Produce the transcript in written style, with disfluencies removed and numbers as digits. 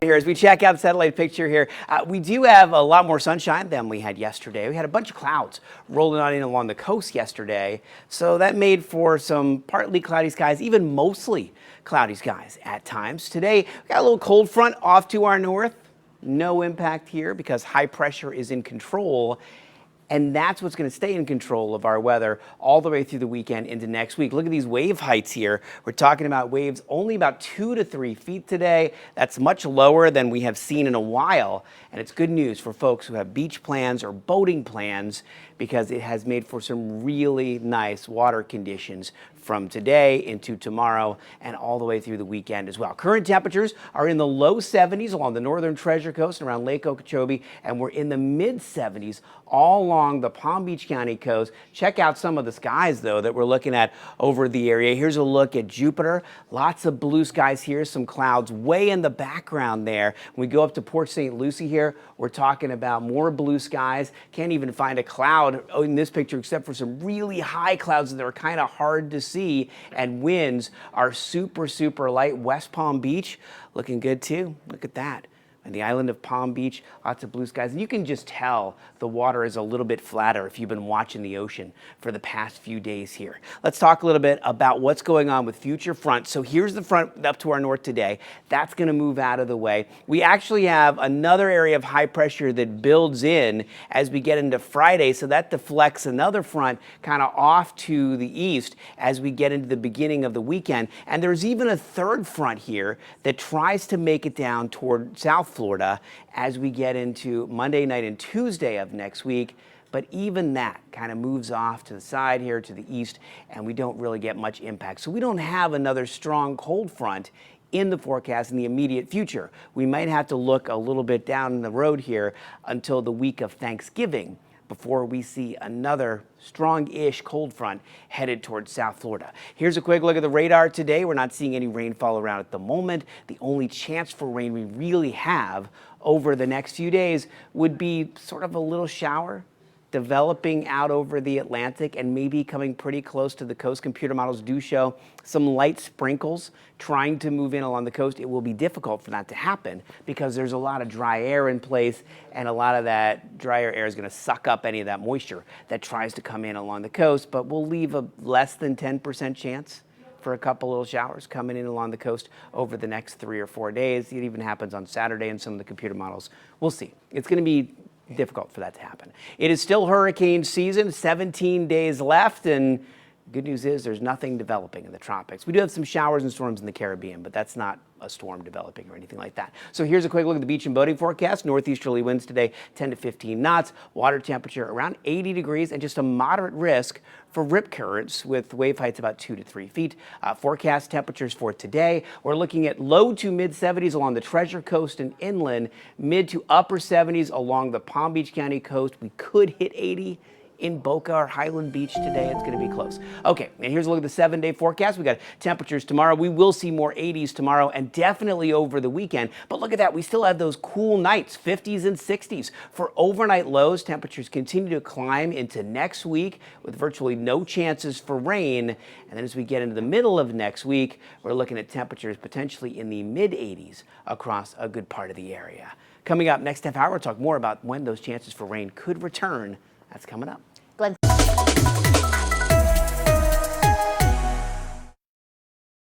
Here as we check out the satellite picture here, we do have a lot more sunshine than we had yesterday. We had a bunch of clouds rolling on in along the coast yesterday, so that made for some partly cloudy skies, even mostly cloudy skies at times. Today, we got a little cold front off to our north. No impact here because high pressure is in control. And that's what's going to stay in control of our weather all the way through the weekend into next week. Look at these wave heights here. We're talking about waves only about 2 to 3 feet today. That's much lower than we have seen in a while. And it's good news for folks who have beach plans or boating plans because it has made for some really nice water conditions from today into tomorrow and all the way through the weekend as well. Current temperatures are in the low 70s along the northern Treasure Coast and around Lake Okeechobee, and we're in the mid 70s all along the Palm Beach County coast. Check out some of the skies, though, that we're looking at over the area. Here's a look at Jupiter. Lots of blue skies here, some clouds way in the background there. When we go up to Port St. Lucie here, we're talking about more blue skies. Can't even find a cloud in this picture except for some really high clouds that are kind of hard to see, and winds are super light. West Palm Beach looking good too. Look at that. And the island of Palm Beach, lots of blue skies. And you can just tell the water is a little bit flatter if you've been watching the ocean for the past few days here. Let's talk a little bit about what's going on with future fronts. So here's the front up to our north today. That's going to move out of the way. We actually have another area of high pressure that builds in as we get into Friday. So that deflects another front kind of off to the east as we get into the beginning of the weekend. And there's even a third front here that tries to make it down toward South Florida as we get into Monday night and Tuesday of next week. But even that kind of moves off to the side here to the east, and we don't really get much impact. So we don't have another strong cold front in the forecast in the immediate future. We might have to look a little bit down the road here until the week of Thanksgiving before we see another strong-ish cold front headed towards South Florida. Here's a quick look at the radar today. We're not seeing any rainfall around at the moment. The only chance for rain we really have over the next few days would be sort of a little shower developing out over the Atlantic and maybe coming pretty close to the coast. Computer models do show some light sprinkles trying to move in along the coast. It will be difficult for that to happen because there's a lot of dry air in place, and a lot of that drier air is going to suck up any of that moisture that tries to come in along the coast, but we'll leave a less than 10% chance for a couple little showers coming in along the coast over the next 3 or 4 days. It even happens on Saturday in some of the computer models. We'll see. It's going to be difficult for that to happen. It is still hurricane season, 17 days left, and good news is there's nothing developing in the tropics. We do have some showers and storms in the Caribbean, but that's not a storm developing or anything like that. So here's a quick look at the beach and boating forecast. Northeasterly winds today 10 to 15 knots, water temperature around 80 degrees, and just a moderate risk for rip currents with wave heights about 2 to 3 feet. Forecast temperatures for today, we're looking at low to mid 70s along the Treasure Coast and inland, mid to upper 70s along the Palm Beach County coast. We could hit 80 in Boca or Highland Beach today. It's going to be close. Okay, and here's a look at the 7-day forecast. We got temperatures tomorrow. We will see more 80s tomorrow and definitely over the weekend. But look at that. We still have those cool nights, 50s and 60s. For overnight lows, temperatures continue to climb into next week with virtually no chances for rain. And then as we get into the middle of next week, we're looking at temperatures potentially in the mid 80s across a good part of the area. Coming up next half hour, we'll talk more about when those chances for rain could return. That's coming up.